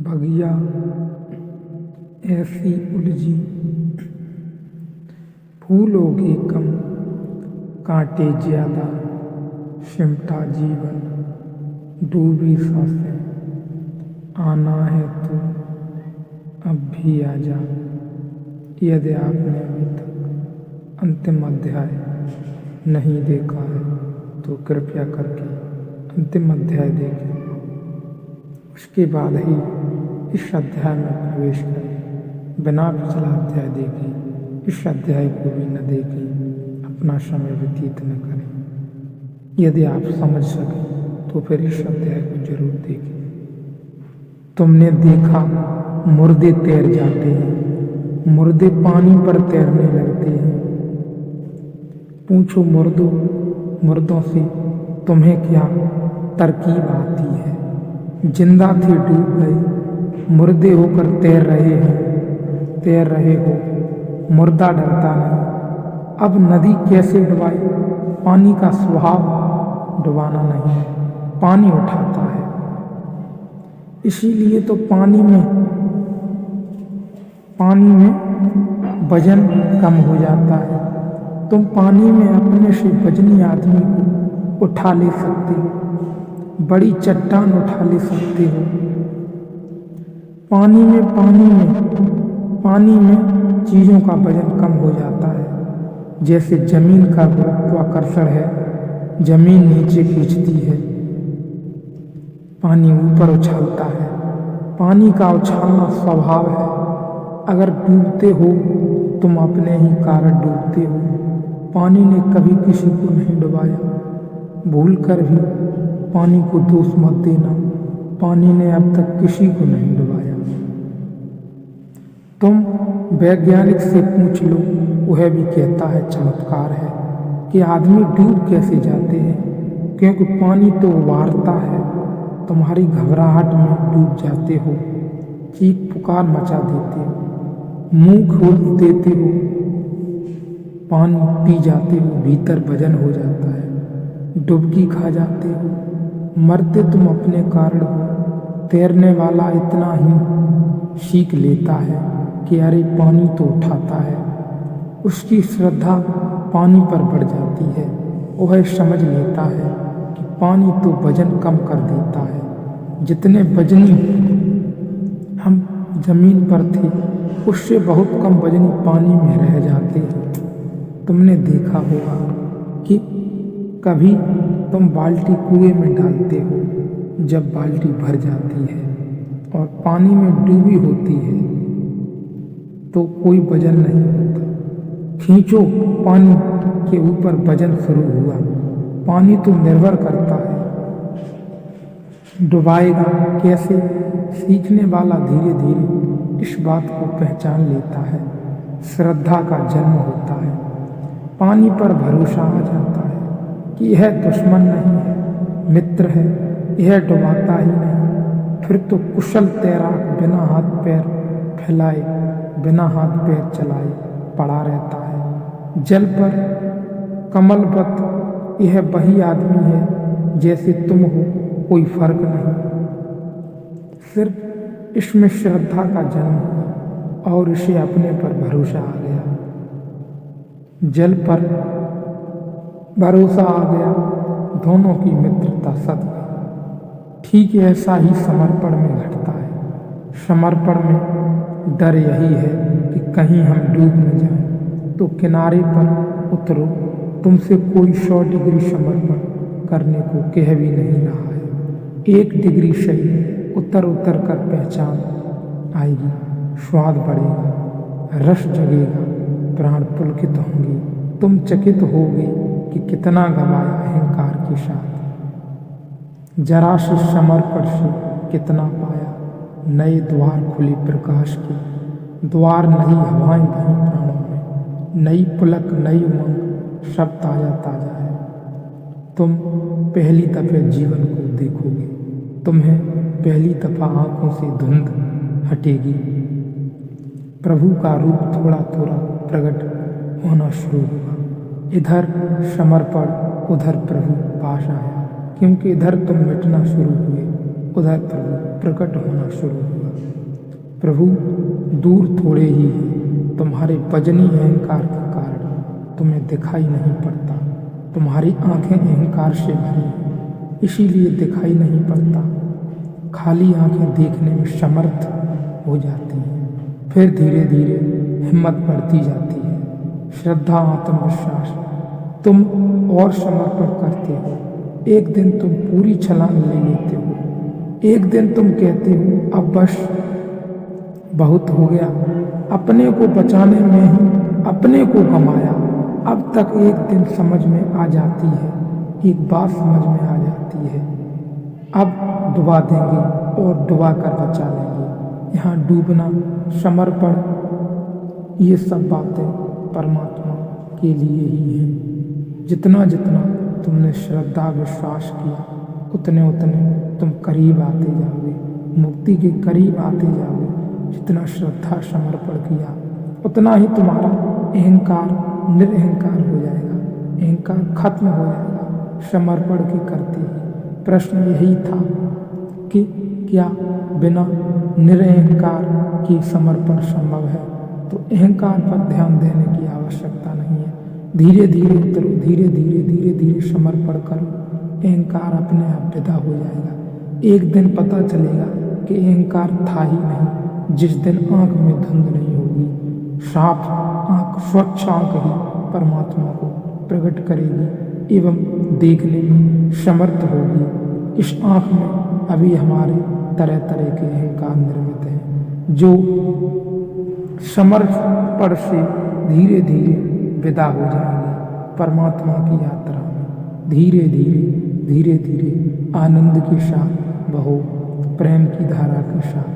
बगिया ऐसी उलझी, फूलोगे कम कांटे ज्यादा, सिमटा जीवन डूबी सांसें, आना है तो अब भी आजा। यदि आपने अभी तक अंतिम अध्याय नहीं देखा है तो कृपया करके अंतिम अध्याय देखें, उसके बाद ही इस अध्याय में प्रवेश करें। बिना पिछला अध्याय देखे इस अध्याय को भी न देखें, अपना समय व्यतीत न करें। यदि आप समझ सकें तो फिर इस अध्याय को जरूर देखें। तुमने देखा मुर्दे तैर जाते हैं, मुर्दे पानी पर तैरने लगते हैं। पूछो मुर्दों से तुम्हें क्या तरकीब आती है। जिंदा थे डूब गए, मुर्दे होकर तैर रहे हो। मुर्दा डरता नहीं। अब नदी कैसे डुबाई, पानी का स्वभाव डुबाना नहीं, पानी उठाता है। इसीलिए तो पानी में वजन कम हो जाता है। तुम पानी में अपने से वजनी आदमी को उठा ले सकते हो, बड़ी चट्टान उठा ले सकते हो। पानी में चीज़ों का वजन कम हो जाता है। जैसे जमीन का गुरुत्वाकर्षण है, जमीन नीचे खींचती है, पानी ऊपर उछालता है। पानी का उछालना स्वभाव है। अगर डूबते हो तुम अपने ही कारण डूबते हो। पानी ने कभी किसी को नहीं डुबाया, भूल कर भी पानी को दोष मत देना। पानी ने अब तक किसी को नहीं डुबाया। तुम वैज्ञानिक से पूछ लो, वह भी कहता है चमत्कार है कि आदमी डूब कैसे जाते हैं, क्योंकि पानी तो उबारता है। तुम्हारी घबराहट में डूब जाते हो, चीख पुकार मचा देते हो, मुंह खोल देते हो, पानी पी जाते हो, भीतर वजन हो जाता है, डुबकी खा जाते हो। मरते तुम अपने कारण हो। तैरने वाला इतना ही सीख लेता है कि अरे पानी तो उठाता है, उसकी श्रद्धा पानी पर बढ़ जाती है। वह समझ लेता है कि पानी तो वजन कम कर देता है। जितने वजनी हम जमीन पर थे उससे बहुत कम वजनी पानी में रह जाते हैं। तुमने देखा होगा कि कभी तुम बाल्टी कुएं में डालते हो, जब बाल्टी भर जाती है और पानी में डूबी होती है तो कोई वजन नहीं होता। खींचो, पानी के ऊपर वजन शुरू हुआ। पानी तो निर्भर करता है डुबाएगा कैसे। सीखने वाला धीरे धीरे इस बात को पहचान लेता है। श्रद्धा का जन्म होता है। पानी पर भरोसा आ जाता है कि यह दुश्मन नहीं है, मित्र है, यह डुबाता ही नहीं। फिर तो कुशल तैराक बिना हाथ पैर फैलाए, बिना हाथ पैर चलाए पड़ा रहता है। जल पर कमलवत यह वही आदमी है जैसे तुम हो, कोई फर्क नहीं। सिर्फ इसमें श्रद्धा का जन्म हुआ और इसे अपने पर भरोसा आ गया। जल पर भरोसा आ गया, दोनों की मित्रता सद गई। ठीक ऐसा ही समर्पण में घटता है। समर्पण में डर यही है कि कहीं हम डूब न जाएं, तो किनारे पर उतरो। तुमसे कोई 100 डिग्री समर्पण करने को कह भी नहीं रहा है। 1 डिग्री सही, उतर कर पहचान आएगी, स्वाद बढ़ेगा, रस जगेगा, प्राण पुलकित होंगे। तुम चकित होगे कि कितना गवाया अहंकार के साथ। जरा से समर्पण से कितना पाया। नए द्वार खुले प्रकाश के, द्वार नई हवाएं बहीं प्राणों में, नई पुलक, नई उमंग, सब ताजा ताजा है। तुम पहली दफे जीवन को देखोगे, तुम्हें पहली दफा आंखों से धुंध हटेगी। प्रभु का रूप थोड़ा थोड़ा प्रकट होना शुरू हुआ। इधर समर्पण, उधर प्रभु पास आया, क्योंकि इधर तुम मिटना शुरू हुए, उधर प्रभु प्रकट होना शुरू हुआ। प्रभु दूर थोड़े ही हैं, तुम्हारे वजनी अहंकार के कारण तुम्हें दिखाई नहीं पड़ता। तुम्हारी आंखें अहंकार से भरी हैं, इसीलिए दिखाई नहीं पड़ता। खाली आंखें देखने में समर्थ हो जाती हैं, फिर धीरे धीरे हिम्मत बढ़ती जाती है। श्रद्धा, आत्मविश्वास, तुम और समर्पण करते हो। एक दिन तुम पूरी छलांग ले लेते हो। एक दिन तुम कहते हो अब बस बहुत हो गया, अपने को बचाने में ही अपने को गंवाया। अब तक एक दिन समझ में आ जाती है, एक बात समझ में आ जाती है, अब डुबा देंगे और डुबा कर बचा लेंगे। यहाँ डूबना, समर्पण, ये सब बातें परमात्मा के लिए ही हैं। जितना जितना तुमने श्रद्धा विश्वास किया, उतने उतने तुम करीब आते जाओगे, मुक्ति के करीब आते जाओगे। जितना श्रद्धा समर्पण किया, उतना ही तुम्हारा अहंकार निरअहंकार हो जाएगा, अहंकार खत्म हो जाएगा समर्पण के करते ही। प्रश्न यही था कि क्या बिना निरअहकार के समर्पण संभव है? तो अहंकार पर ध्यान देने की आवश्यकता नहीं है। धीरे धीरे उतरो, धीरे धीरे धीरे धीरे समर्पण करो, अहंकार अपने आप विदा हो जाएगा। एक दिन पता चलेगा कि अहंकार था ही नहीं, जिस दिन आंख में धुंध नहीं होगी। साफ आंख, स्वच्छ आंख ही परमात्मा को प्रकट करेगी एवं देखने में समर्थ होगी। इस आंख में अभी हमारे तरह तरह के अहंकार निर्मित हैं, जो समर्पण से धीरे धीरे विदा हो जाएंगे परमात्मा की यात्रा में। धीरे धीरे धीरे धीरे आनंद के साथ बहो, प्रेम की धारा के साथ।